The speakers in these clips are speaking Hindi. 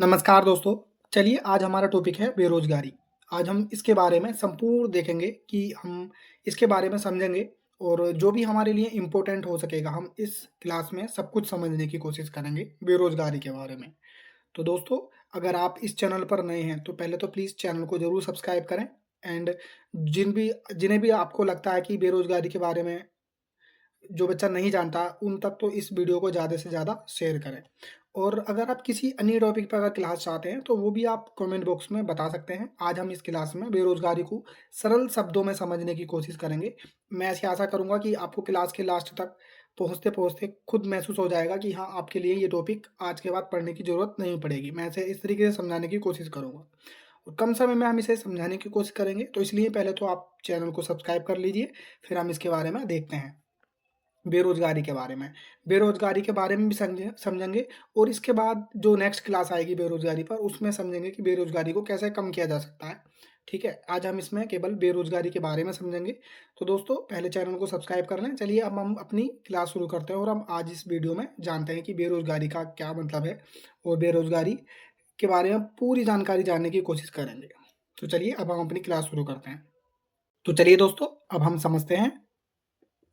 नमस्कार दोस्तों। चलिए आज हमारा टॉपिक है बेरोज़गारी। आज हम इसके बारे में संपूर्ण देखेंगे कि हम इसके बारे में समझेंगे और जो भी हमारे लिए इम्पोर्टेंट हो सकेगा हम इस क्लास में सब कुछ समझने की कोशिश करेंगे बेरोज़गारी के बारे में। तो दोस्तों, अगर आप इस चैनल पर नए हैं तो पहले तो प्लीज़ चैनल को ज़रूर सब्सक्राइब करें एंड जिन्हें भी आपको लगता है कि बेरोज़गारी के बारे में जो बच्चा नहीं जानता, उन तक तो इस वीडियो को ज़्यादा से ज़्यादा शेयर करें। और अगर आप किसी अन्य टॉपिक पर अगर क्लास चाहते हैं, तो वो भी आप कमेंट बॉक्स में बता सकते हैं। आज हम इस क्लास में बेरोज़गारी को सरल शब्दों में समझने की कोशिश करेंगे। मैं ऐसी आशा करूँगा कि आपको क्लास के लास्ट तक पहुँचते-पहुँचते खुद महसूस हो जाएगा कि हाँ, आपके लिए ये टॉपिक आज के बाद पढ़ने की ज़रूरत नहीं पड़ेगी। मैं इसे इस तरीके से समझाने की कोशिश करूँगा और कम समय में हम इसे समझाने की कोशिश करेंगे, तो इसलिए पहले तो आप चैनल को सब्सक्राइब कर लीजिए, फिर हम इसके बारे में देखते हैं। बेरोज़गारी के बारे में। बेरोज़गारी के बारे में भी समझेंगे और इसके बाद जो नेक्स्ट क्लास आएगी बेरोज़गारी पर, उसमें समझेंगे कि बेरोज़गारी को कैसे कम किया जा सकता है। ठीक है? आज हम इसमें केवल बेरोज़गारी के बारे में समझेंगे। तो दोस्तों, पहले चैनल को सब्सक्राइब कर लें। चलिए अब हम अपनी क्लास शुरू करते हैं और हम आज इस वीडियो में जानते हैं कि बेरोज़गारी का क्या मतलब है और बेरोज़गारी के बारे में पूरी जानकारी जानने की कोशिश करेंगे। तो चलिए अब हम अपनी क्लास शुरू करते हैं। तो चलिए दोस्तों, अब हम समझते हैं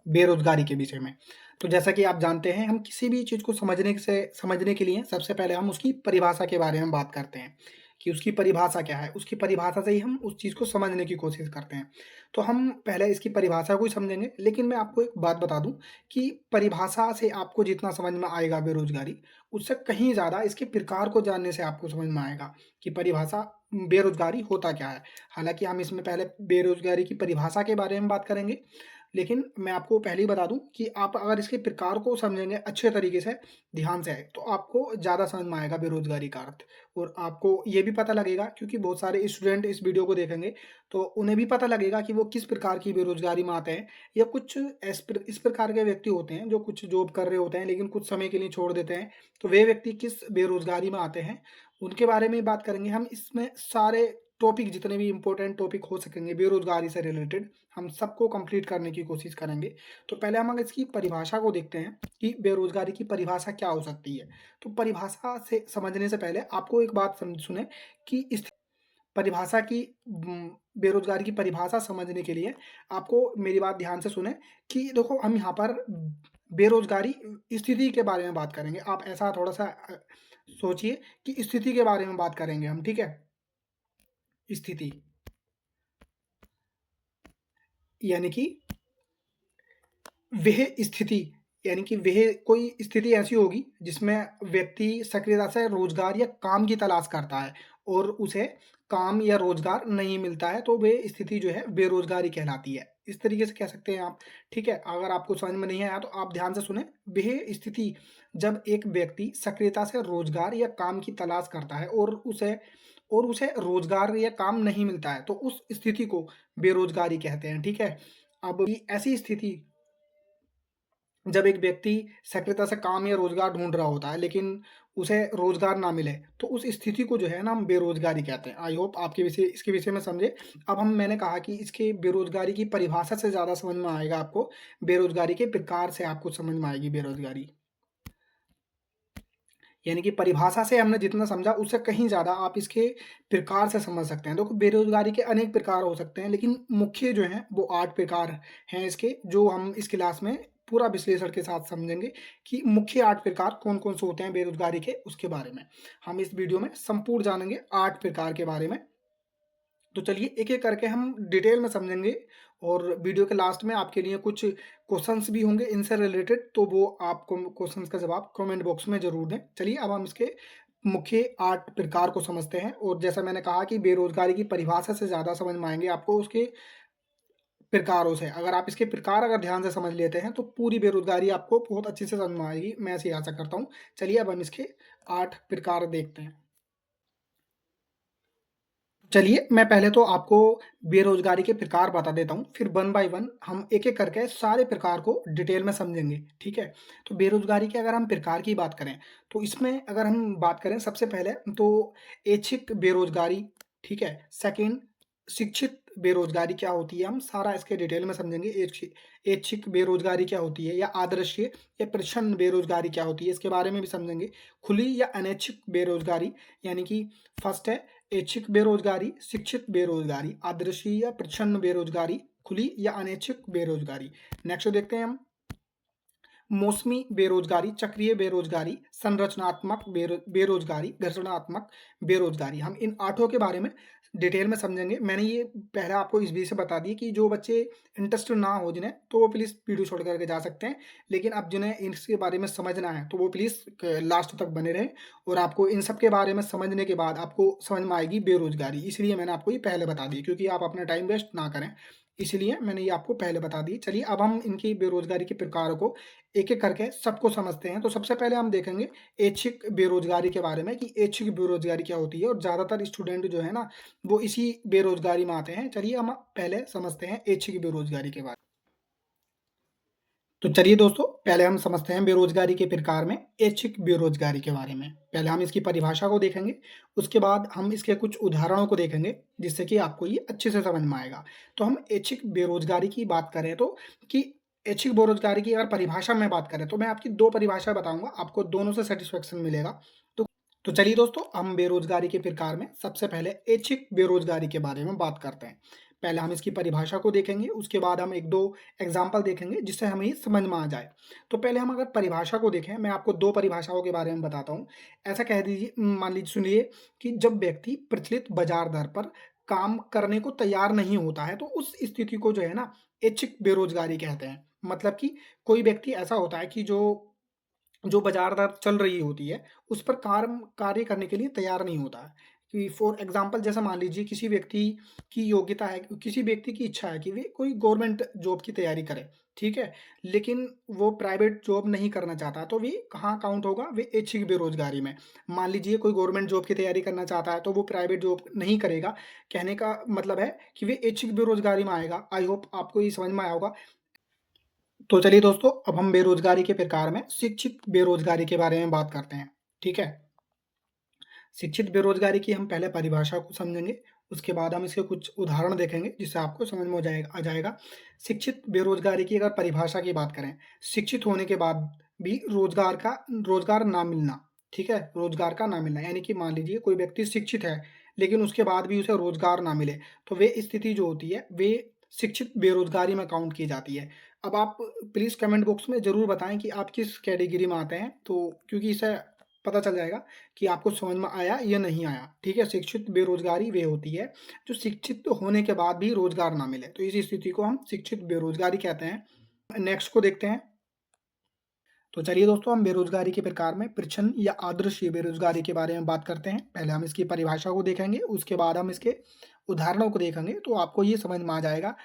बेरोज़गारी के विषय में। तो जैसा कि आप जानते हैं, हम किसी भी चीज़ को समझने के लिए सबसे पहले हम उसकी परिभाषा के बारे में बात करते हैं, कि उसकी परिभाषा क्या है? उसकी परिभाषा से ही हम उस चीज़ को समझने की कोशिश करते हैं। तो हम पहले इसकी परिभाषा को ही समझेंगे, लेकिन मैं आपको एक बात बता दूँ कि परिभाषा से आपको जितना समझ में आएगा बेरोज़गारी, उससे कहीं ज़्यादा इसके प्रकार को जानने से आपको समझ में आएगा कि परिभाषा बेरोज़गारी होता क्या है? हालाँकि हम इसमें पहले बेरोज़गारी की परिभाषा के बारे में बात करेंगे, लेकिन मैं आपको पहले ही बता दूँ कि आप अगर इसके प्रकार को समझेंगे अच्छे तरीके से, ध्यान से, तो आपको ज़्यादा समझ में आएगा बेरोज़गारी का अर्थ और आपको ये भी पता लगेगा क्योंकि बहुत सारे स्टूडेंट इस वीडियो को देखेंगे, तो उन्हें भी पता लगेगा कि वो किस प्रकार की बेरोज़गारी में आते हैं या कुछ इस प्रकार के व्यक्ति होते हैं, जो कुछ जॉब कर रहे होते हैं, लेकिन कुछ समय के लिए छोड़ देते हैं। तो वे व्यक्ति किस बेरोज़गारी में आते हैं, उनके बारे में बात करेंगे हम। इसमें सारे टॉपिक जितने भी इम्पोर्टेंट टॉपिक हो सकेंगे बेरोज़गारी से रिलेटेड, हम सबको कंप्लीट करने की कोशिश करेंगे। तो पहले हम अगर इसकी परिभाषा को देखते हैं कि बेरोज़गारी की परिभाषा क्या हो सकती है। तो परिभाषा से समझने से पहले आपको एक बात सुनें कि इस परिभाषा की बेरोज़गारी की परिभाषा समझने के लिए आपको मेरी बात ध्यान से सुनें कि देखो, हम यहाँ पर बेरोज़गारी स्थिति के बारे में बात करेंगे। आप ऐसा थोड़ा-सा सोचिए कि स्थिति के बारे में बात करेंगे हम, ठीक है? स्थिति यानी कि वह स्थिति यानी कि वह कोई स्थिति ऐसी होगी जिसमें व्यक्ति सक्रियता से रोजगार या काम की तलाश करता है और उसे काम या रोजगार नहीं मिलता है, तो वह स्थिति जो है बेरोजगारी कहलाती है। इस तरीके से कह सकते हैं आप, ठीक है? अगर आपको समझ में नहीं आया तो आप ध्यान से सुने। वह स्थिति जब एक व्यक्ति सक्रियता से रोजगार या काम की तलाश करता है और उसे रोजगार या काम नहीं मिलता है, तो उस स्थिति को बेरोजगारी कहते हैं, ठीक है? अब ऐसी स्थिति जब एक व्यक्ति सक्रियता से काम या रोज़गार ढूँढ रहा होता है, लेकिन उसे रोज़गार ना मिले, तो उस स्थिति को जो है ना हम बेरोज़गारी कहते हैं। आई होप आपके इसके विषय में समझे। अब मैंने कहा कि इसके बेरोज़गारी की परिभाषा से ज़्यादा समझ में आएगा आपको, बेरोज़गारी के प्रकार से आपको समझ में आएगी बेरोज़गारी। यानी कि परिभाषा से हमने जितना समझा उससे कहीं ज़्यादा आप इसके प्रकार से समझ सकते हैं। देखो, बेरोज़गारी के अनेक प्रकार हो सकते हैं, लेकिन मुख्य जो हैं वो 8 प्रकार हैं इसके, जो हम इस क्लास में पूरा विश्लेषण के साथ समझेंगे कि मुख्य 8 प्रकार कौन-कौन से होते हैं बेरोज़गारी के, उसके बारे में। हम इस वीडियो में संपूर्ण जानेंगे 8 प्रकार के बारे में। तो चलिए एक-एक करके हम डिटेल में समझेंगे और वीडियो के लास्ट में आपके लिए कुछ क्वेश्चंस भी होंगे इनसे रिलेटेड, तो वो आप क्वेश्चंस का जवाब कमेंट बॉक्स में ज़रूर दें। चलिए अब हम इसके मुख्य 8 प्रकार को समझते हैं और जैसा मैंने कहा कि बेरोज़गारी की परिभाषा से ज़्यादा समझ में आएँगे आपको उसके प्रकारों से। अगर आप इसके प्रकार अगर ध्यान से समझ लेते हैं, तो पूरी बेरोज़गारी आपको बहुत अच्छे से समझ में आएगी। मैं ऐसी आशा करता हूँ। चलिए अब हम इसके 8 प्रकार देखते हैं। चलिए, मैं पहले तो आपको बेरोज़गारी के प्रकार बता देता हूँ, फिर वन बाय वन हम एक-एक करके सारे प्रकार को डिटेल में समझेंगे, ठीक है? तो बेरोज़गारी के अगर हम प्रकार की बात करें, तो इसमें अगर हम बात करें सबसे पहले तो ऐच्छिक बेरोज़गारी, ठीक है? सेकंड शिक्षित बेरोज़गारी क्या होती है, हम सारा इसके डिटेल में समझेंगे। ऐच्छिक बेरोज़गारी क्या होती है या आदर्शीय या प्रच्छन्न बेरोज़गारी क्या होती है, इसके बारे में भी समझेंगे। खुली या अनैच्छिक बेरोज़गारी, यानी कि फर्स्ट है ऐच्छिक बेरोज़गारी, शिक्षित बेरोज़गारी, आदर्शीय या प्रच्छन्न बेरोज़गारी, खुली या अनैच्छिक बेरोज़गारी। नेक्स्ट देखते हैं हम मौसमी बेरोज़गारी, चक्रीय बेरोज़गारी, संरचनात्मक बेरोज़गारी, घर्षणात्मक बेरोज़गारी। हम इन 8 के बारे में डिटेल में समझेंगे। मैंने ये पहले आपको इस बीच से बता दिए कि जो बच्चे इंटरेस्टेड ना हो जिन्हें, तो वो प्लीज़ वीडियो छोड़ कर के जा सकते हैं। लेकिन अब जिन्हें इसके बारे में समझना है, तो वो प्लीज़ क लास्ट तक बने रहें और आपको इन सब के बारे में समझने के बाद आपको समझ में आएगी बेरोज़गारी। इसलिए मैंने आपको ये पहले बता दी, क्योंकि आप अपना टाइम वेस्ट ना करें। इसलिए मैंने ये आपको पहले बता दी। चलिए अब हम इनकी बेरोज़गारी के प्रकारों को एक-एक करके सबको समझते हैं। तो सबसे पहले हम देखेंगे ऐच्छिक बेरोज़गारी के बारे में कि ऐच्छिक बेरोज़गारी क्या होती है, और ज़्यादातर स्टूडेंट जो है ना, वो इसी बेरोज़गारी में आते हैं। चलिए हम पहले समझते हैं ऐच्छिक बेरोज़गारी के बारे में। तो चलिए दोस्तों, पहले हम समझते हैं बेरोज़गारी के प्रकार में ऐच्छिक बेरोज़गारी के बारे में। पहले हम इसकी परिभाषा को देखेंगे, उसके बाद हम इसके कुछ उदाहरणों को देखेंगे, जिससे कि आपको ये अच्छे से समझ में आएगा। तो हम ऐच्छिक बेरोज़गारी की बात करें तो कि ऐच्छिक बेरोज़गारी की अगर परिभाषा में बात करें, तो मैं आपकी 2 परिभाषा बताऊँगा, आपको दोनों से सैटिस्फैक्शन मिलेगा। तो तो चलिए दोस्तों, हम बेरोज़गारी के प्रकार में सबसे पहले ऐच्छिक बेरोज़गारी के बारे में बात करते हैं। पहले हम इसकी परिभाषा को देखेंगे, उसके बाद हम 1-2 एग्ज़ाम्पल देखेंगे, जिससे हमें ये समझ में आ जाए। तो पहले हम अगर परिभाषा को देखें, मैं आपको 2 परिभाषाओं के बारे में बताता हूँ। ऐसा कह दीजिए, मान लीजिए सुनिए कि जब व्यक्ति प्रचलित बाज़ार दर पर काम करने को तैयार नहीं होता है, तो उस स्थिति को जो है ना, ऐच्छिक बेरोज़गारी कहते हैं। मतलब कि कोई व्यक्ति ऐसा होता है कि जो जो बाज़ार दर चल रही होती है, उस पर कार्य करने के लिए तैयार नहीं होता है। कि फॉर एग्ज़ाम्पल जैसे मान लीजिए किसी व्यक्ति की योग्यता है, किसी व्यक्ति की इच्छा है कि वे कोई गवर्नमेंट जॉब की तैयारी करे, ठीक है? लेकिन वो प्राइवेट जॉब नहीं करना चाहता, तो वे कहाँ काउंट होगा? वे ऐच्छिक बेरोज़गारी में। मान लीजिए कोई गवर्नमेंट जॉब की तैयारी करना चाहता है, तो वो प्राइवेट जॉब नहीं करेगा। कहने का मतलब है कि वे ऐच्छिक बेरोज़गारी में आएगा। आई होप आपको ये समझ में आया होगा। तो चलिए दोस्तों, अब हम बेरोज़गारी के प्रकार में शिक्षित बेरोज़गारी के बारे में बात करते हैं, ठीक है? शिक्षित बेरोज़गारी की हम पहले परिभाषा को समझेंगे, उसके बाद हम इसके कुछ उदाहरण देखेंगे, जिससे आपको समझ में आ जाएगा। शिक्षित बेरोज़गारी की अगर परिभाषा की बात करें, शिक्षित होने के बाद भी रोज़गार ना मिलना, ठीक है? रोज़गार का ना मिलना, यानी कि मान लीजिए कोई व्यक्ति शिक्षित है, लेकिन उसके बाद भी उसे रोज़गार ना मिले, तो वे स्थिति जो होती है, वे शिक्षित बेरोज़गारी में काउंट की जाती है। अब आप प्लीज़ कमेंट बॉक्स में ज़रूर बताएँ कि आप किस कैटेगरी में आते हैं, तो क्योंकि इससे पता चल जाएगा कि आपको समझ में आया या नहीं आया, ठीक है? शिक्षित बेरोज़गारी वे होती है, जो शिक्षित होने के बाद भी रोज़गार ना मिले, तो इस स्थिति को हम शिक्षित बेरोज़गारी कहते हैं। नेक्स्ट को देखते हैं। तो चलिए दोस्तों, हम बेरोज़गारी के प्रकार में प्रच्छन्न या आदर्शीय बेरोज़गारी के बारे में बात करते हैं। पहले हम इसकी परिभाषा को देखेंगे, उसके बाद हम इसके उदाहरणों को देखेंगे, तो आपको ये समझ में आ जाएगा।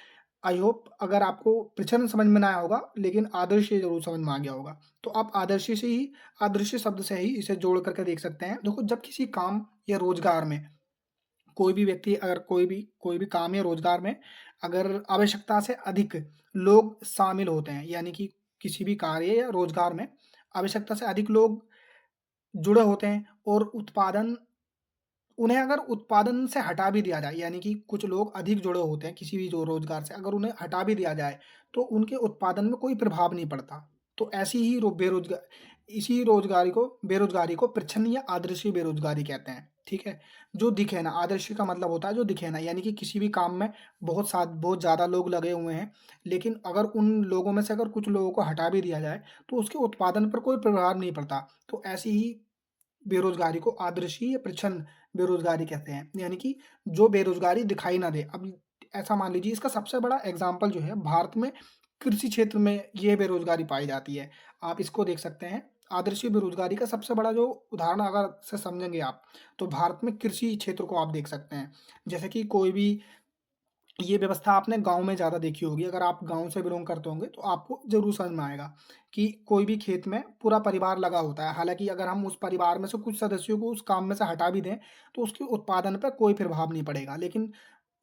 आई होप अगर आपको प्रच्छन्न समझ में ना आया होगा, लेकिन आदर्शीय ज़रूर समझ में आ गया होगा। तो आप आदर्शीय शब्द से ही इसे जोड़ कर के देख सकते हैं। देखो, जब किसी काम या रोज़गार में कोई भी व्यक्ति अगर कोई भी काम या रोज़गार में अगर आवश्यकता से अधिक लोग शामिल होते हैं, यानी कि किसी भी कार्य या रोज़गार में आवश्यकता से अधिक लोग जुड़े होते हैं और उन्हें अगर उत्पादन से हटा भी दिया जाए, यानी कि कुछ लोग अधिक जुड़े होते हैं किसी भी जो रोज़गार से, अगर उन्हें हटा भी दिया जाए, तो उनके उत्पादन में कोई प्रभाव नहीं पड़ता। तो ऐसी ही रो बेरोज़गा इसी बेरोज़गारी को प्रच्छन्न या आदर्शीय बेरोज़गारी कहते हैं, ठीक है? जो दिखे ना, आदर्शीय का मतलब होता है जो दिखे ना, यानी कि किसी भी काम में बहुत ज़्यादा लोग लगे हुए हैं, लेकिन अगर उन लोगों में से अगर कुछ लोगों को हटा भी दिया जाए, तो उसके उत्पादन पर कोई प्रभाव नहीं पड़ता। तो ऐसी ही बेरोज़गारी को आदर्शीय या प्रच्छन्न बेरोज़गारी कहते हैं, यानी कि जो बेरोज़गारी दिखाई ना दे। अब ऐसा मान लीजिए, इसका सबसे बड़ा एग्ज़ाम्पल जो है भारत में कृषि क्षेत्र में ये बेरोज़गारी पाई जाती है। आप इसको देख सकते हैं। आदर्शीय बेरोज़गारी का सबसे बड़ा जो उदाहरण अगर से समझेंगे आप, तो भारत में कृषि क्षेत्र को आप देख सकते हैं। जैसे कि कोई भी ये व्यवस्था आपने गाँव में ज़्यादा देखी होगी, अगर आप गाँव से बिलॉन्ग करते होंगे, तो आपको ज़रूर समझ में आएगा कि कोई भी खेत में पूरा परिवार लगा होता है। हालाँकि अगर हम उस परिवार में से कुछ सदस्यों को उस काम में से हटा भी दें, तो उसके उत्पादन पे कोई प्रभाव नहीं पड़ेगा। लेकिन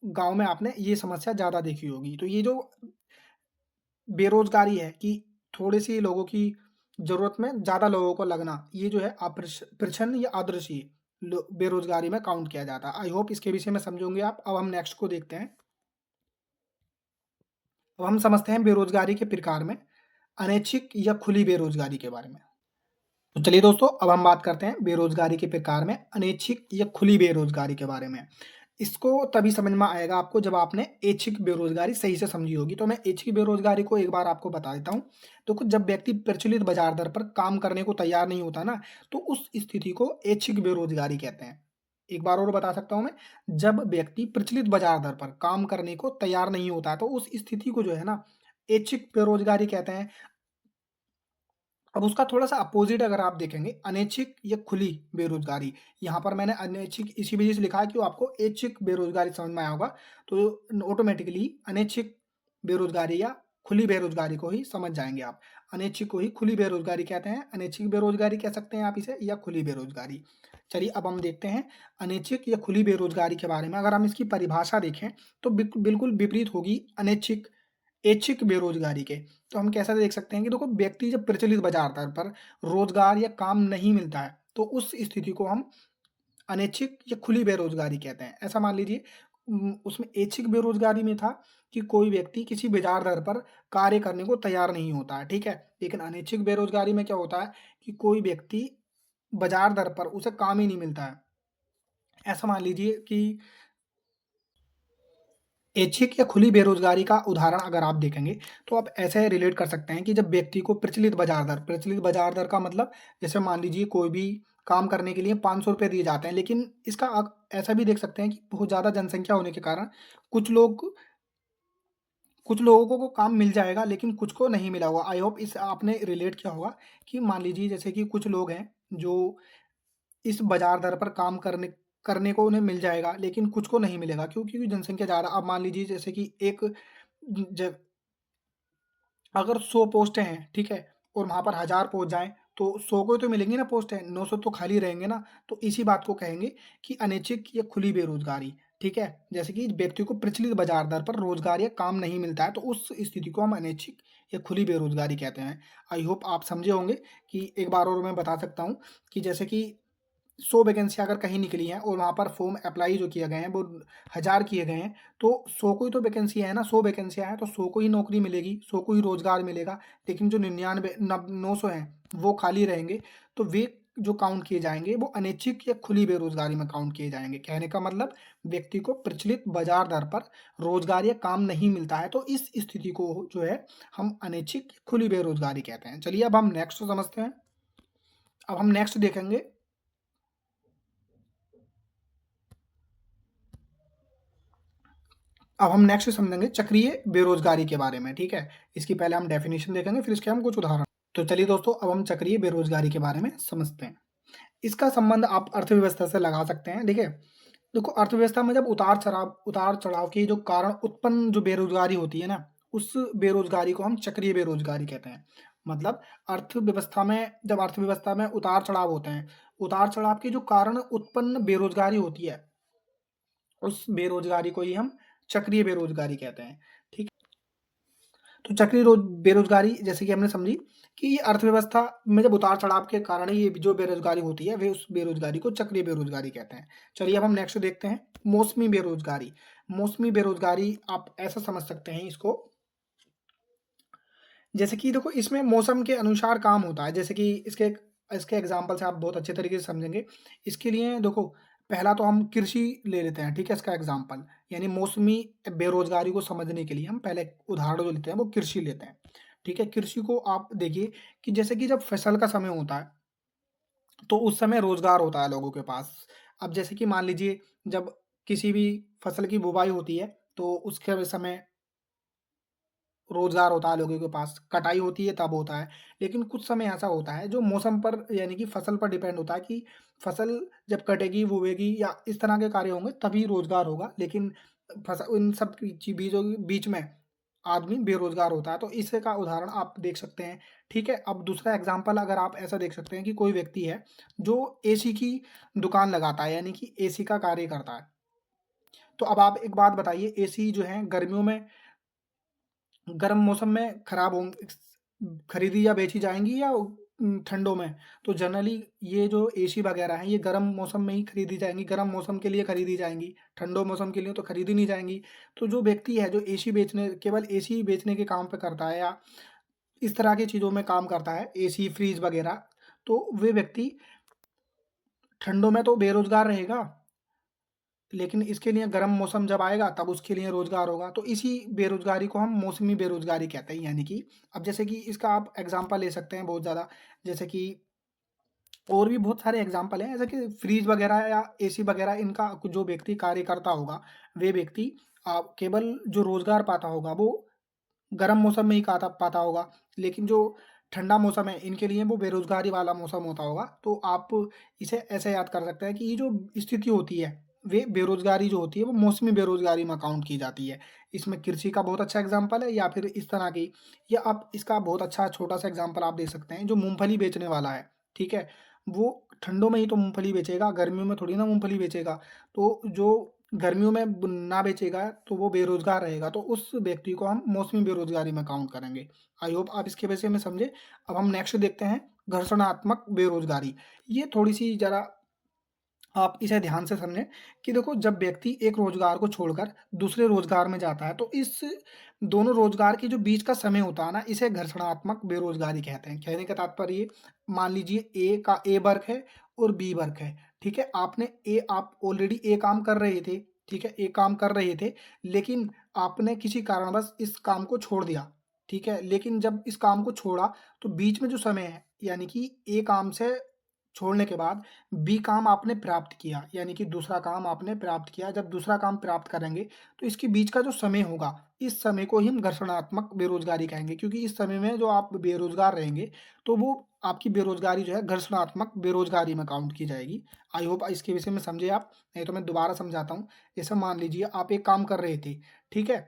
गाँव में आपने ये समस्या ज़्यादा देखी होगी। तो ये जो बेरोज़गारी है कि थोड़े-से लोगों की ज़रूरत में ज़्यादा लोगों को लगना, ये जो है प्रच्छन्न या आदर्शीय बेरोजगारी में काउंट किया जाता है। आई होप इसके विषय में समझ होंगे आप। अब हम नेक्स्ट को देखते हैं। अब हम समझते हैं बेरोजगारी के प्रकार में अनैच्छिक या खुली बेरोजगारी के बारे में। तो चलिए दोस्तों, अब हम बात करते हैं बेरोजगारी के प्रकार में अनैच्छिक या खुली बेरोजगारी के बारे में। इसको तभी समझ में आएगा आपको जब आपने ऐच्छिक बेरोजगारी सही से समझी होगी। तो मैं ऐच्छिक बेरोजगारी को एक बार आपको बता देता हूँ। तो कुछ जब व्यक्ति प्रचलित बाजार दर पर काम करने को तैयार नहीं होता ना, तो उस स्थिति को ऐच्छिक बेरोजगारी कहते हैं। एक बार और बता सकता हूँ मैं, जब व्यक्ति प्रचलित बाजार दर पर काम करने को तैयार नहीं होता है, तो उस स्थिति को जो है ना, ऐच्छिक बेरोजगारी कहते हैं। अब उसका थोड़ा-सा अपोज़िट अगर आप देखेंगे, अनैच्छिक या खुली बेरोज़गारी, यहाँ पर मैंने अनैच्छिक इसी वजह से लिखा है कि आपको ऐच्छिक बेरोज़गारी समझ में आया होगा, तो ऑटोमैटिकली अनैच्छिक बेरोज़गारी या खुली बेरोज़गारी को ही समझ जाएँगे आप। अनैच्छिक को ही खुली बेरोज़गारी कहते हैं, अनैच्छिक बेरोज़गारी कह सकते हैं आप इसे या खुली बेरोज़गारी। चलिए अब हम देखते हैं अनैच्छिक या खुली बेरोज़गारी के बारे में। अगर हम इसकी परिभाषा देखें, तो बिल्कुल विपरीत होगी अनैच्छिक ऐच्छिक बेरोज़गारी के। तो हम कैसा देख सकते हैं कि देखो, व्यक्ति जब प्रचलित बाज़ार दर पर रोज़गार या काम नहीं मिलता है, तो उस स्थिति को हम अनैच्छिक या खुली बेरोज़गारी कहते हैं। ऐसा मान लीजिए उसमें ऐच्छिक बेरोज़गारी में था कि कोई व्यक्ति किसी बाज़ार दर पर कार्य करने को तैयार नहीं होता है, ठीक है? लेकिन अनैच्छिक बेरोज़गारी में क्या होता है कि कोई व्यक्ति बाज़ार दर पर उसे काम ही नहीं मिलता है। ऐसा मान लीजिए कि ऐच्छिक या खुली बेरोज़गारी का उदाहरण अगर आप देखेंगे, तो आप ऐसे रिलेट कर सकते हैं कि जब व्यक्ति को प्रचलित बाज़ार दर का मतलब, जैसे मान लीजिए कोई भी काम करने के लिए ₹500 दिए जाते हैं, लेकिन इसका आप ऐसा भी देख सकते हैं कि बहुत ज़्यादा जनसंख्या होने के कारण कुछ लोग कुछ लोगों को काम मिल जाएगा, लेकिन कुछ को नहीं मिला होगा। आई होप इस आपने रिलेट किया होगा कि मान लीजिए जैसे कि कुछ लोग हैं, जो इस बाज़ार दर पर काम करने करने को उन्हें मिल जाएगा, लेकिन कुछ को नहीं मिलेगा। क्यों? क्योंकि जनसंख्या ज़्यादा। अब मान लीजिए जैसे कि एक ज अगर 100 पोस्टें हैं, ठीक है? और वहाँ पर 1000 पोस्ट जाएँ, तो 100 को ही तो मिलेंगी ना पोस्टें, 900 तो खाली रहेंगे ना। तो इसी बात को कहेंगे कि अनैच्छिक या खुली बेरोज़गारी, ठीक है? जैसे कि व्यक्ति को प्रचलित बाज़ार दर पर रोज़गार या काम नहीं मिलता है, तो उस स्थिति को हम अनैच्छिक या खुली बेरोज़गारी कहते हैं। आई होप आप समझे होंगे कि एक बार और मैं बता सकता हूँ कि जैसे कि 100 वैकेंसी अगर कहीं निकली हैं और वहाँ पर फॉर्म अप्लाई जो किए गए हैं वो 1000 किए गए हैं, तो 100 को ही तो वैकेंसी है ना, 100 वैकेंसियाँ हैं तो 100 को ही नौकरी मिलेगी, 100 को ही रोज़गार मिलेगा। लेकिन जो 99 नब 900 हैं वो खाली रहेंगे, तो वे जो काउंट किए जाएँगे वो अनैच्छिक या खुली बेरोज़गारी में काउंट किए जाएँगे। कहने का मतलब, व्यक्ति को प्रचलित बाज़ार दर पर रोज़गार या काम नहीं मिलता है, तो इस स्थिति को जो है हम अनैच्छिक खुली बेरोज़गारी कहते हैं। चलिए अब हम नेक्स्ट समझते हैं। अब हम नेक्स्ट देखेंगे। अब हम नेक्स्ट समझेंगे चक्रीय बेरोज़गारी के बारे में, ठीक है? इसकी पहले हम डेफ़िनिशन देखेंगे, फिर इसके हम कुछ उदाहरण। तो चलिए दोस्तों, अब हम चक्रीय बेरोज़गारी के बारे में समझते हैं। इसका संबंध आप अर्थव्यवस्था से लगा सकते हैं, ठीक है? देखो, अर्थव्यवस्था में जब उतार-चढ़ाव के जो कारण उत्पन्न जो बेरोज़गारी होती है ना, उस बेरोज़गारी को हम चक्रीय बेरोज़गारी कहते हैं। मतलब अर्थव्यवस्था में उतार-चढ़ाव होते हैं, उतार-चढ़ाव के जो कारण उत्पन्न बेरोज़गारी होती है, उस बेरोज़गारी को ही हम चक्रीय बेरोज़गारी कहते हैं, ठीक। तो चक्रीय बेरोज़गारी जैसे कि हमने समझी कि ये अर्थव्यवस्था में जब उतार-चढ़ाव के कारण ये जो बेरोज़गारी होती है, वे उस बेरोज़गारी को चक्रीय बेरोज़गारी कहते हैं। चलिए अब हम नेक्स्ट देखते हैं मौसमी बेरोज़गारी। मौसमी बेरोज़गारी आप ऐसा समझ सकते हैं इसको, जैसे कि देखो, इसमें मौसम के अनुसार काम होता है। जैसे कि इसके एग्ज़ाम्पल से आप बहुत अच्छे तरीके से समझेंगे। इसके लिए देखो, पहला तो हम कृषि ले लेते हैं, ठीक है? इसका एग्ज़ाम्पल, यानी मौसमी बेरोज़गारी को समझने के लिए हम पहले उदाहरण जो लेते हैं वो कृषि लेते हैं, ठीक है? कृषि को आप देखिए कि जैसे कि जब फसल का समय होता है, तो उस समय रोज़गार होता है लोगों के पास। अब जैसे कि मान लीजिए, जब किसी भी फसल की बुवाई होती है, तो उसके समय रोज़गार होता है लोगों के पास, कटाई होती है तब होता है। लेकिन कुछ समय ऐसा होता है जो मौसम पर, यानी कि फसल पर डिपेंड होता है कि फसल जब कटेगी, बोएगी या इस तरह के कार्य होंगे तभी रोज़गार होगा। लेकिन इन सब बीचों के बीच में आदमी बेरोज़गार होता है, तो इसका उदाहरण आप देख सकते हैं, ठीक है? अब दूसरा एग्ज़ाम्पल अगर आप ऐसा देख सकते हैं कि कोई व्यक्ति है जो एसी की दुकान लगाता है, यानी कि एसी का कार्य करता है। तो अब आप एक बात बताइए, एसी जो है गर्मियों में, गर्म मौसम में खराब खरीदी या बेची जाएँगी या ठंडों में, तो जनरली ये जो एसी वगैरह हैं, ये गर्म मौसम में ही खरीदी जाएँगी, गर्म मौसम के लिए खरीदी जाएँगी, ठंडों मौसम के लिए तो खरीदी नहीं जाएँगी। तो जो व्यक्ति है जो एसी बेचने केवल एसी बेचने के काम पे करता है या इस तरह की चीज़ों में काम करता है, एसी, फ्रिज वगैरह, तो वे व्यक्ति ठंडों में तो बेरोज़गार रहेगा, लेकिन इसके लिए गर्म मौसम जब आएगा तब उसके लिए रोज़गार होगा। तो इसी बेरोज़गारी को हम मौसमी बेरोज़गारी कहते हैं, यानी कि अब जैसे कि इसका आप एग्ज़ाम्पल ले सकते हैं बहुत ज़्यादा, जैसे कि और भी बहुत सारे एग्ज़ाम्पल हैं, जैसे कि फ्रिज वगैरह या एसी वगैरह, इनका जो व्यक्ति कार्य करता होगा, वे व्यक्ति केवल जो रोज़गार पाता होगा वो गर्म मौसम में ही काता पाता होगा, लेकिन जो ठंडा मौसम है, इनके लिए वो बेरोज़गारी वाला मौसम होता होगा। तो आप इसे ऐसे याद कर सकते हैं कि ये जो स्थिति होती है, वे बेरोज़गारी जो होती है, वो मौसमी बेरोज़गारी में काउंट की जाती है। इसमें कृषि का बहुत अच्छा एग्ज़ाम्पल है, या फिर इस तरह की, या आप इसका बहुत अच्छा छोटा-सा एग्ज़ाम्पल आप दे सकते हैं, जो मूँगफली बेचने वाला है, ठीक है? वो ठंडों में ही तो मूँगफली बेचेगा, गर्मियों में थोड़ी ना मूँगफली बेचेगा। तो जो गर्मियों में ना बेचेगा तो वो बेरोज़गार रहेगा, तो उस व्यक्ति को हम मौसमी बेरोज़गारी में काउंट करेंगे। आई होप आप इसके विषय में समझे। अब हम नेक्स्ट देखते हैं घर्षणात्मक बेरोज़गारी। ये थोड़ी-सी ज़रा आप इसे ध्यान से समझें कि देखो, जब व्यक्ति एक रोज़गार को छोड़कर दूसरे रोज़गार में जाता है, तो इस दोनों रोज़गार के जो बीच का समय होता है ना, इसे घर्षणात्मक बेरोज़गारी कहते हैं। कहने का तात्पर्य ये, मान लीजिए ए वर्क है और बी वर्क है, ठीक है? आप ऑलरेडी ए काम कर रहे थे, ठीक है? ए काम कर रहे थे, लेकिन आपने किसी कारणवश इस काम को छोड़ दिया, ठीक है? लेकिन जब इस काम को छोड़ा, तो बीच में जो समय है, यानी कि ए काम से छोड़ने के बाद बी काम आपने प्राप्त किया, यानी कि दूसरा काम आपने प्राप्त किया। जब दूसरा काम प्राप्त करेंगे, तो इसके बीच का जो समय होगा, इस समय को ही हम घर्षणात्मक बेरोज़गारी कहेंगे, क्योंकि इस समय में जो आप बेरोज़गार रहेंगे, तो वो आपकी बेरोज़गारी जो है घर्षणात्मक बेरोज़गारी में काउंट की जाएगी। आई होप इसके विषय में समझे आप, नहीं तो मैं दोबारा समझाता हूँ। जैसे मान लीजिए आप एक काम कर रहे थे, ठीक है?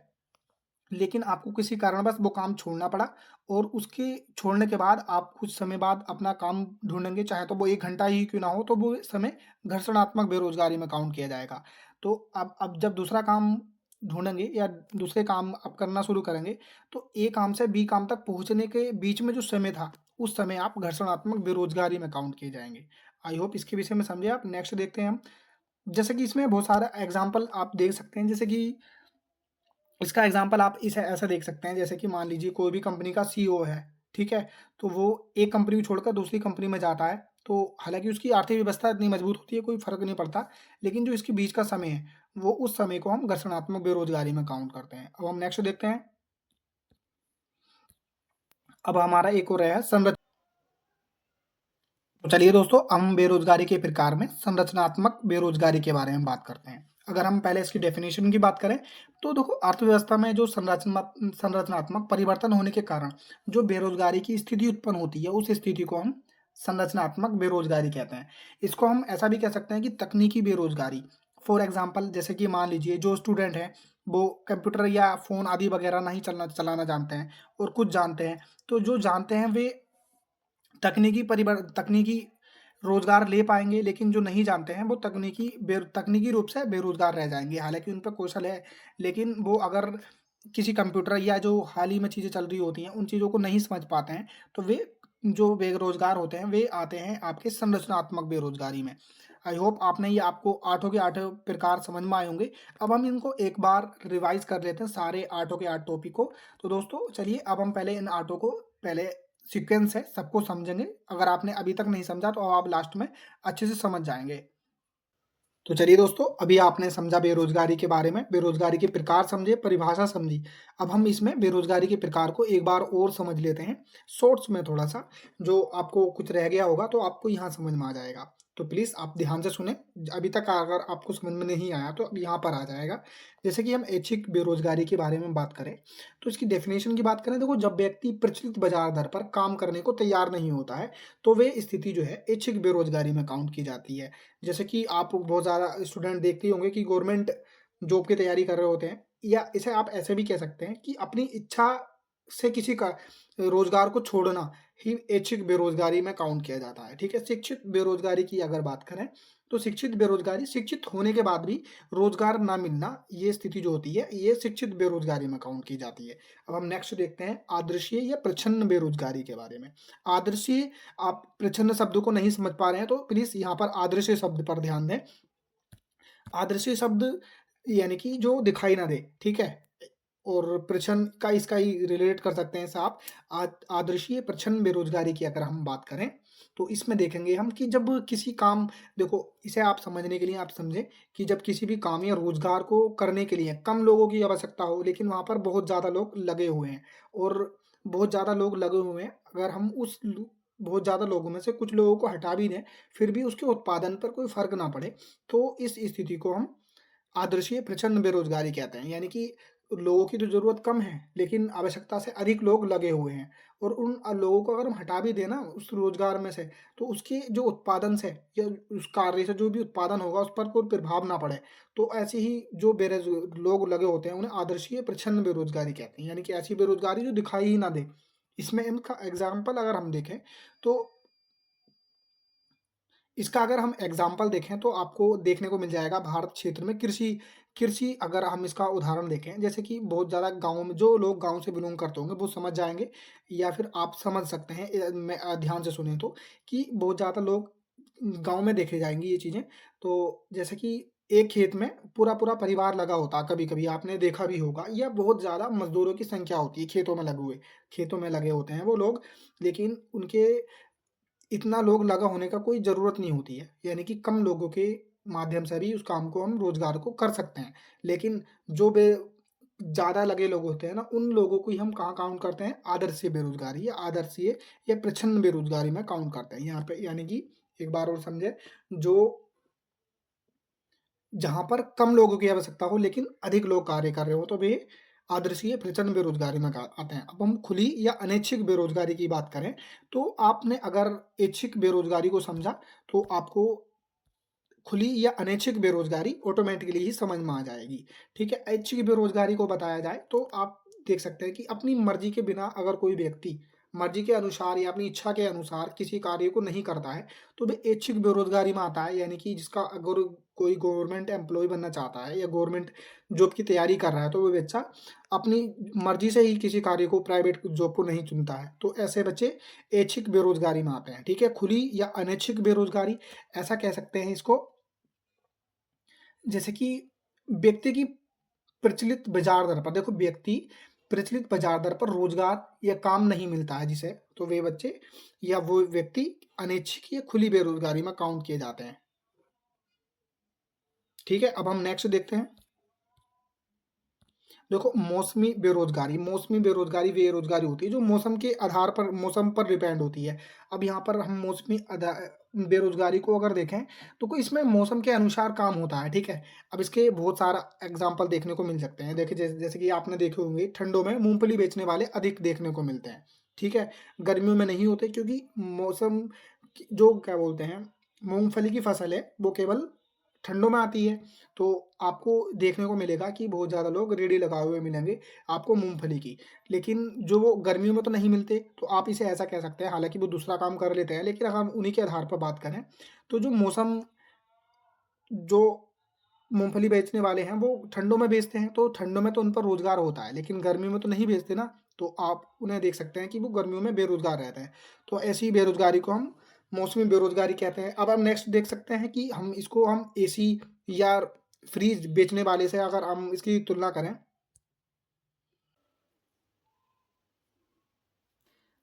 लेकिन आपको किसी कारणवश वो काम छोड़ना पड़ा, और उसके छोड़ने के बाद आप कुछ समय बाद अपना काम ढूँढेंगे, चाहे तो वो 1 घंटा ही क्यों ना हो, तो वो समय घर्षणात्मक बेरोज़गारी में काउंट किया जाएगा। तो अब जब दूसरा काम ढूँढेंगे या दूसरे काम आप करना शुरू करेंगे, तो ए काम से बी काम तक पहुँचने के बीच में जो समय था, उस समय आप घर्षणात्मक बेरोज़गारी में काउंट किए जाएँगे। आई होप इसके विषय में समझे आप। नेक्स्ट देखते हैं हम। जैसे कि इसमें बहुत सारा एग्ज़ाम्पल आप देख सकते हैं, जैसे कि इसका एग्ज़ाम्पल आप इसे ऐसा देख सकते हैं, जैसे कि मान लीजिए कोई भी कंपनी का सीईओ है, ठीक है? तो वो एक कंपनी को छोड़कर दूसरी कंपनी में जाता है, तो हालाँकि उसकी आर्थिक व्यवस्था इतनी मजबूत होती है, कोई फ़र्क नहीं पड़ता, लेकिन जो इसके बीच का समय है, वो उस समय को हम घर्षणात्मक बेरोज़गारी में काउंट करते हैं। अब हम नेक्स्ट देखते हैं। अब हमारा एक और है तो चलिए दोस्तों, हम बेरोज़गारी के प्रकार में संरचनात्मक बेरोज़गारी के बारे में बात करते हैं। अगर हम पहले इसकी डेफ़िनेशन की बात करें, तो देखो, अर्थव्यवस्था में जो संरचनात्मक परिवर्तन होने के कारण जो बेरोज़गारी की स्थिति उत्पन्न होती है, उस स्थिति को हम संरचनात्मक बेरोज़गारी कहते हैं। इसको हम ऐसा भी कह सकते हैं कि तकनीकी बेरोज़गारी। फॉर एग्ज़ाम्पल, जैसे कि मान लीजिए जो स्टूडेंट हैं, वो कंप्यूटर या फ़ोन आदि वग़ैरह नहीं चलाना जानते हैं, और कुछ जानते हैं। तो जो जानते हैं वे तकनीकी रोज़गार ले पाएँगे, लेकिन जो नहीं जानते हैं वो तकनीकी रूप से बेरोज़गार रह जाएँगे। हालाँकि उन पे कौशल है, लेकिन वो अगर किसी कंप्यूटर या जो हाल ही में चीज़ें चल रही होती हैं, उन चीज़ों को नहीं समझ पाते हैं, तो वे जो बेरोज़गार होते हैं, वे आते हैं आपके संरचनात्मक बेरोज़गारी में। आई होप आपने ये आपको आठों के आठों प्रकार समझ में आए होंगे। अब हम इनको एक बार रिवाइज़ कर लेते हैं, सारे आठों के 8 टॉपिक को। तो दोस्तों चलिए, अब हम पहले इन आठों को पहले सीक्वेंस है, सबको समझेंगे। अगर आपने अभी तक नहीं समझा, तो आप लास्ट में अच्छे से समझ जाएँगे। तो चलिए दोस्तों, अभी आपने समझा बेरोज़गारी के बारे में, बेरोज़गारी के प्रकार समझे, परिभाषा समझी। अब हम इसमें बेरोज़गारी के प्रकार को एक बार और समझ लेते हैं, शॉर्ट्स में थोड़ा-सा, जो आपको कुछ रह गया होगा, तो आपको यहाँ समझ में आ जाएगा। तो प्लीज़ आप ध्यान से सुनें, अभी तक अगर आपको समझ में नहीं आया, तो अब यहाँ पर आ जाएगा। जैसे कि हम ऐच्छिक बेरोज़गारी के बारे में बात करें, तो इसकी डेफ़िनेशन की बात करें, देखो, जब व्यक्ति प्रचलित बाज़ार दर पर काम करने को तैयार नहीं होता है, तो वे स्थिति जो है ऐच्छिक बेरोज़गारी में काउंट की जाती है। जैसे कि आप बहुत ज़्यादा स्टूडेंट देखते ही होंगे कि गवर्नमेंट जॉब की तैयारी कर रहे होते हैं, या इसे आप ऐसे भी कह सकते हैं कि अपनी इच्छा से किसी का रोज़गार को छोड़ना, ही ऐच्छिक बेरोज़गारी में काउंट किया जाता है, ठीक है? शिक्षित बेरोज़गारी की अगर बात करें, तो शिक्षित बेरोज़गारी शिक्षित होने के बाद भी रोज़गार ना मिलना, ये स्थिति जो होती है, ये शिक्षित बेरोज़गारी में काउंट की जाती है। अब हम नेक्स्ट देखते हैं आदर्शीय या प्रच्छन्न बेरोज़गारी के बारे में। आदर्शीय, आप प्रच्छन्न शब्द को नहीं समझ पा रहे हैं, तो प्लीज़ यहाँ पर आदर्शीय शब्द पर ध्यान दें। आदर्शीय शब्द यानी कि जो दिखाई ना दे, ठीक है? और प्रच्छन्न का इसका ही रिलेट कर सकते हैं साहब। आदर्शीय प्रच्छन्न बेरोज़गारी की अगर हम बात करें, तो इसमें देखेंगे हम कि जब किसी काम, देखो इसे आप समझने के लिए आप समझें कि जब किसी भी काम या रोज़गार को करने के लिए कम लोगों की आवश्यकता हो, लेकिन वहाँ पर बहुत ज़्यादा लोग लगे हुए हैं और बहुत ज़्यादा लोग लगे हुए हैं, अगर हम उस लु बहुत ज़्यादा लोगों में से कुछ लोगों को हटा भी दें, फिर भी उसके उत्पादन पर कोई फ़र्क ना पड़े, तो इस स्थिति को हम आदर्शीय प्रचंड बेरोज़गारी कहते हैं। यानी कि लोगों की तो ज़रूरत कम है, लेकिन आवश्यकता से अधिक लोग लगे हुए हैं और उन लोगों को अगर हम हटा भी दें ना उस रोज़गार में से, तो उसके जो उत्पादन से या उस कार्य से जो भी उत्पादन होगा, उस पर कोई प्रभाव ना पड़े। तो ऐसे ही जो लोग लगे होते हैं, उन्हें आदर्शीय प्रच्छन्न बेरोज़गारी कहते हैं। यानी कि ऐसी बेरोज़गारी जो दिखाई ही ना दे। इसमें इनका एग्ज़ाम्पल अगर हम देखें, तो इसका अगर हम एग्ज़ाम्पल देखें, तो आपको देखने को मिल जाएगा भारत क्षेत्र में कृषि कृषि अगर हम इसका उदाहरण देखें, जैसे कि बहुत ज़्यादा गाँव में जो लोग गाँव से बिलॉन्ग करते होंगे वो समझ जाएँगे, या फिर आप समझ सकते हैं, ध्यान से सुनें तो, कि बहुत ज़्यादा लोग गाँव में देखे जाएँगी ये चीज़ें। तो जैसे कि एक खेत में पूरा-पूरा परिवार लगा होता है, कभी-कभी आपने देखा भी होगा, या बहुत ज़्यादा मज़दूरों की संख्या होती है खेतों में लगे हुए। खेतों में लगे होते हैं वो लोग, लेकिन उनके इतना लोग लगा होने का कोई ज़रूरत नहीं होती है। यानी कि कम लोगों के माध्यम से भी उस काम को हम रोज़गार को कर सकते हैं। लेकिन जो ज़्यादा लगे लोग होते हैं ना, उन लोगों को ही हम कहाँ काउंट करते हैं? आदर्शीय बेरोज़गारी या आदर्शीय या प्रच्छन्न बेरोज़गारी में काउंट करते हैं। यहाँ पे यानी कि एक बार और समझें, जो जहाँ पर कम लोगों की आवश्यकता हो लेकिन अधिक लोग कार्य कर रहे हो, तो वे आदर्शीय प्रचंड बेरोज़गारी में का आते हैं। अब हम खुली या अनैच्छिक बेरोज़गारी की बात करें, तो आपने अगर ऐच्छिक बेरोज़गारी को समझा, तो आपको खुली या अनैच्छिक बेरोज़गारी ऑटोमैटिकली ही समझ में आ जाएगी, ठीक है? ऐच्छिक बेरोज़गारी को बताया जाए, तो आप देख सकते हैं कि अपनी मर्ज़ी के बिना अगर कोई व्यक्ति मर्ज़ी के अनुसार या अपनी इच्छा के अनुसार किसी कार्य को नहीं करता है, तो वो ऐच्छिक बेरोज़गारी में आता है। यानी कि जिसका अगर कोई गवर्नमेंट एम्प्लॉयी बनना चाहता है या गवर्नमेंट जॉब की तैयारी कर रहा है, तो वो बच्चा अपनी मर्ज़ी से ही किसी कार्य को, प्राइवेट जॉब को नहीं चुनता है। तो ऐसे बच्चे ऐच्छिक बेरोज़गारी में आते हैं, ठीक है? खुली या अनैच्छिक बेरोज़गारी, ऐसा कह सकते हैं इसको, जैसे कि व्यक्ति की प्रचलित बाज़ार दर पर, देखो व्यक्ति प्रचलित बाज़ार दर पर रोज़गार या काम नहीं मिलता है जिसे, तो वे बच्चे या वो व्यक्ति अनैच्छिक या खुली बेरोज़गारी में काउंट किए जाते हैं। ठीक है? अब हम नेक्स्ट देखते हैं। देखो मौसमी बेरोज़गारी बेरोज़गारी होती है जो मौसम के आधार पर, मौसम पर डिपेंड होती है। अब यहाँ पर हम मौसमी बेरोज़गारी को अगर देखें, तो कोई इसमें मौसम के अनुसार काम होता है, ठीक है? अब इसके बहुत सारा एग्ज़ाम्पल देखने को मिल सकते हैं। देखिए जैसे जैसे कि आपने देखे होंगे, ठंडों में मूँगफली बेचने वाले अधिक देखने को मिलते हैं, ठीक है? गर्मियों में नहीं होते, क्योंकि मौसम की जो क्या बोलते हैं, मूँगफली की फसल है, वो केवल ठंडों में आती है। तो आपको देखने को मिलेगा कि बहुत ज़्यादा लोग रेडी लगाए हुए मिलेंगे आपको मूँगफली की। लेकिन जो वो गर्मियों में तो नहीं मिलते, तो आप इसे ऐसा कह सकते हैं, हालाँकि वो दूसरा काम कर लेते हैं, लेकिन अगर हम उन्हीं के आधार पर बात करें, तो जो मूँगफली बेचने वाले हैं, वो ठंडों में बेचते हैं, तो ठंडों में तो उन पर रोज़गार होता है, लेकिन गर्मियों में तो नहीं बेचते ना, तो आप उन्हें देख सकते हैं कि वो गर्मियों में बेरोज़गार रहते हैं। तो ऐसी बेरोज़गारी को हम मौसमी बेरोज़गारी कहते हैं। अब हम नेक्स्ट देख सकते हैं कि हम एसी या फ्रिज बेचने वाले से अगर हम इसकी तुलना करें,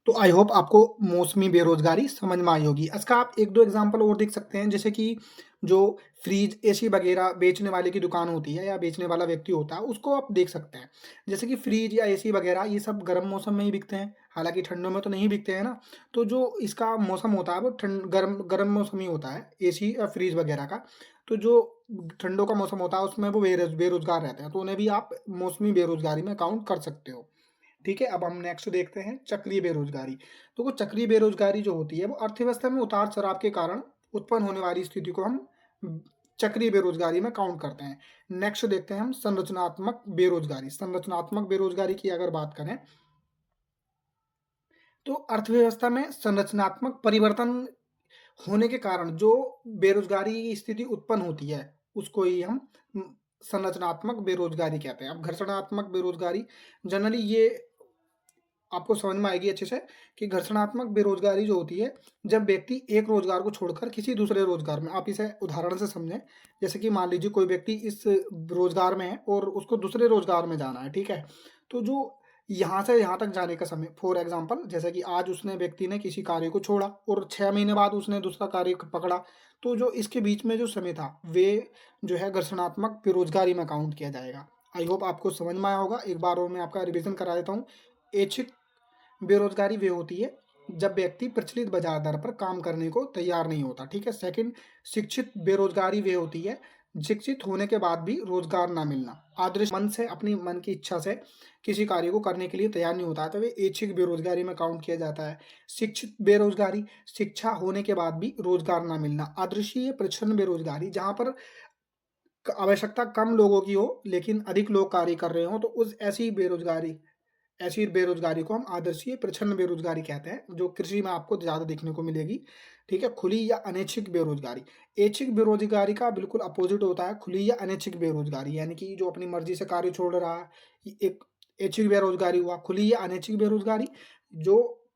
तो आई होप आपको मौसमी बेरोज़गारी समझ में आई होगी। इसका आप 1-2 एग्ज़ाम्पल और देख सकते हैं, जैसे कि जो फ्रिज, एसी वग़ैरह बेचने वाले की दुकान होती है या बेचने वाला व्यक्ति होता है, उसको आप देख सकते हैं। जैसे कि फ्रिज या एसी वग़ैरह ये सब गर्म मौसम में ही बिकते हैं, हालाँकि ठंडों में तो नहीं बिकते हैं ना। तो जो इसका मौसम होता है वो गरम गरम मौसम ही होता है, एसी या फ्रिज वग़ैरह का। तो जो ठंडों का मौसम होता है उसमें वो बेरोज़गार रहते हैं, तो उन्हें भी आप मौसमी बेरोज़गारी में काउंट कर सकते हो। ठीक है, अब हम नेक्स्ट देखते हैं चक्रीय बेरोज़गारी। तो वो चक्रीय बेरोज़गारी जो होती है, वो अर्थव्यवस्था में उतार-चढ़ाव के कारण उत्पन्न होने वाली स्थिति को हम चक्रीय बेरोज़गारी में काउंट करते हैं। नेक्स्ट देखते हैं हम संरचनात्मक बेरोज़गारी। संरचनात्मक बेरोज़गारी की अगर बात करें, तो अर्थव्यवस्था में संरचनात्मक परिवर्तन होने के कारण जो बेरोज़गारी की स्थिति उत्पन्न होती है, उसको ही हम संरचनात्मक बेरोज़गारी कहते हैं। अब घर्षणात्मक बेरोज़गारी जनरली ये आपको समझ में आएगी अच्छे से कि घर्षणात्मक बेरोज़गारी जो होती है, जब व्यक्ति एक रोज़गार को छोड़कर किसी दूसरे रोज़गार में, आप इसे उदाहरण से समझें, जैसे कि मान लीजिए कोई व्यक्ति इस रोज़गार में है और उसको दूसरे रोज़गार में जाना है, ठीक है? तो जो यहाँ से यहाँ तक जाने का समय फॉर एग्ज़ाम्पल जैसे कि आज उसने व्यक्ति ने किसी कार्य को छोड़ा और 6 महीने बाद उसने दूसरा कार्य पकड़ा, तो जो इसके बीच में जो समय था, वे जो है घर्षणात्मक बेरोज़गारी में काउंट किया जाएगा। आई होप आपको समझ में आया होगा। एक बार और मैं आपका रिवीज़न करा देता हूँ। ऐच्छिक बेरोज़गारी वे होती है जब व्यक्ति प्रचलित बाजार दर पर काम करने को तैयार नहीं होता, ठीक है? सेकंड, शिक्षित बेरोज़गारी वे होती है शिक्षित होने के बाद भी रोज़गार ना मिलना। आदर्श मन से अपनी मन की इच्छा से किसी कार्य को करने के लिए तैयार नहीं होता है, तो वे ऐच्छिक बेरोज़गारी में काउंट किया जाता है। शिक्षित बेरोज़गारी, शिक्षा होने के बाद भी रोज़गार ना मिलना। आदर्शीय परिच्छन बेरोज़गारी, जहाँ पर आवश्यकता कम लोगों की हो लेकिन अधिक लोग कार्य कर रहे हों, तो उस ऐसी बेरोज़गारी को हम आदर्शीय प्रच्छन्न बेरोज़गारी कहते हैं, जो कृषि में आपको ज़्यादा देखने को मिलेगी, ठीक है? खुली या अनैच्छिक बेरोज़गारी। ऐच्छिक बेरोज़गारी का बिल्कुल अपोज़िट होता है खुली या अनैच्छिक बेरोज़गारी, यानी कि जो अपनी मर्ज़ी से कार्य छोड़ रहा है, ये एक ऐच्छिक बेरोज़गारी हुआ। खुली या अनैच्छिक बेरोज़गारी, जो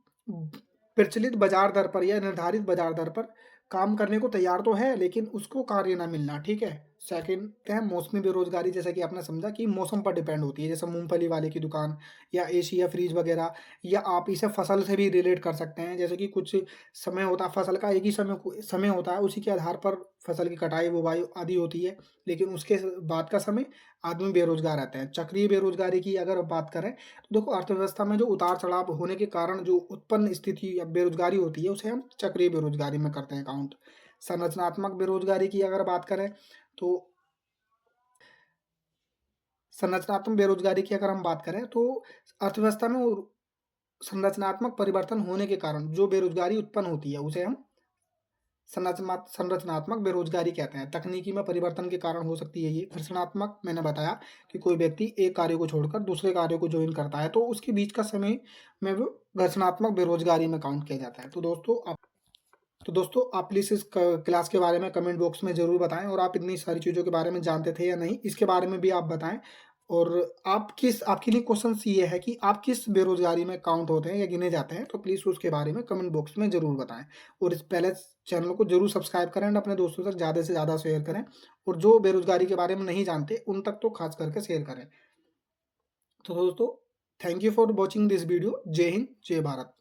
प्रचलित बाज़ार दर पर या निर्धारित बाज़ार दर पर काम करने को तैयार तो है, लेकिन उसको कार्य ना मिलना, ठीक है? सेकंड है मौसमी बेरोज़गारी, जैसा कि आपने समझा कि मौसम पर डिपेंड होती है, जैसे मूँगफली वाले की दुकान या एसी या फ्रिज वगैरह, या आप इसे फसल से भी रिलेट कर सकते हैं। जैसे कि कुछ समय होता है फसल का, एक ही समय होता है, उसी के आधार पर फसल की कटाई, बुवाई आदि होती है, लेकिन उसके बाद का समय आदमी बेरोज़गार रहते हैं। चक्रीय बेरोज़गारी की अगर बात करें, तो देखो अर्थव्यवस्था में जो उतार-चढ़ाव होने के कारण जो उत्पन्न स्थिति या बेरोज़गारी होती है, उसे हम चक्रीय बेरोज़गारी में करते हैं काउंट। संरचनात्मक बेरोज़गारी की अगर बात करें, तो संरचनात्मक बेरोज़गारी की अगर हम बात करें, तो अर्थव्यवस्था में वो संरचनात्मक परिवर्तन होने के कारण जो बेरोज़गारी उत्पन्न होती है, उसे हम संरचनात्मक बेरोज़गारी कहते हैं। तकनीकी में परिवर्तन के कारण हो सकती है ये। घर्षणात्मक मैंने बताया कि कोई व्यक्ति एक कार्य को छोड़कर दूसरे कार्य को जॉइन करता है, तो उसके बीच का समय में वो घर्षणात्मक बेरोज़गारी में काउंट किया जाता है। तो दोस्तों आप प्लीज़ इस क क्लास के बारे में कमेंट बॉक्स में ज़रूर बताएँ, और आप इतनी सारी चीज़ों के बारे में जानते थे या नहीं, इसके बारे में भी आप बताएँ। और आपके लिए क्वेश्चन्स ये है कि आप किस बेरोज़गारी में काउंट होते हैं या गिने जाते हैं, तो प्लीज़ उसके बारे में कमेंट बॉक्स में ज़रूर बताएँ। और इस पहले चैनल को ज़रूर सब्सक्राइब करें एंड अपने दोस्तों तक ज़्यादा से ज़्यादा शेयर करें, और जो बेरोज़गारी के बारे में नहीं जानते, उन तक तो ख़ास करके शेयर करें। तो दोस्तों, thank you for watching this video. जय हिंद, जय भारत।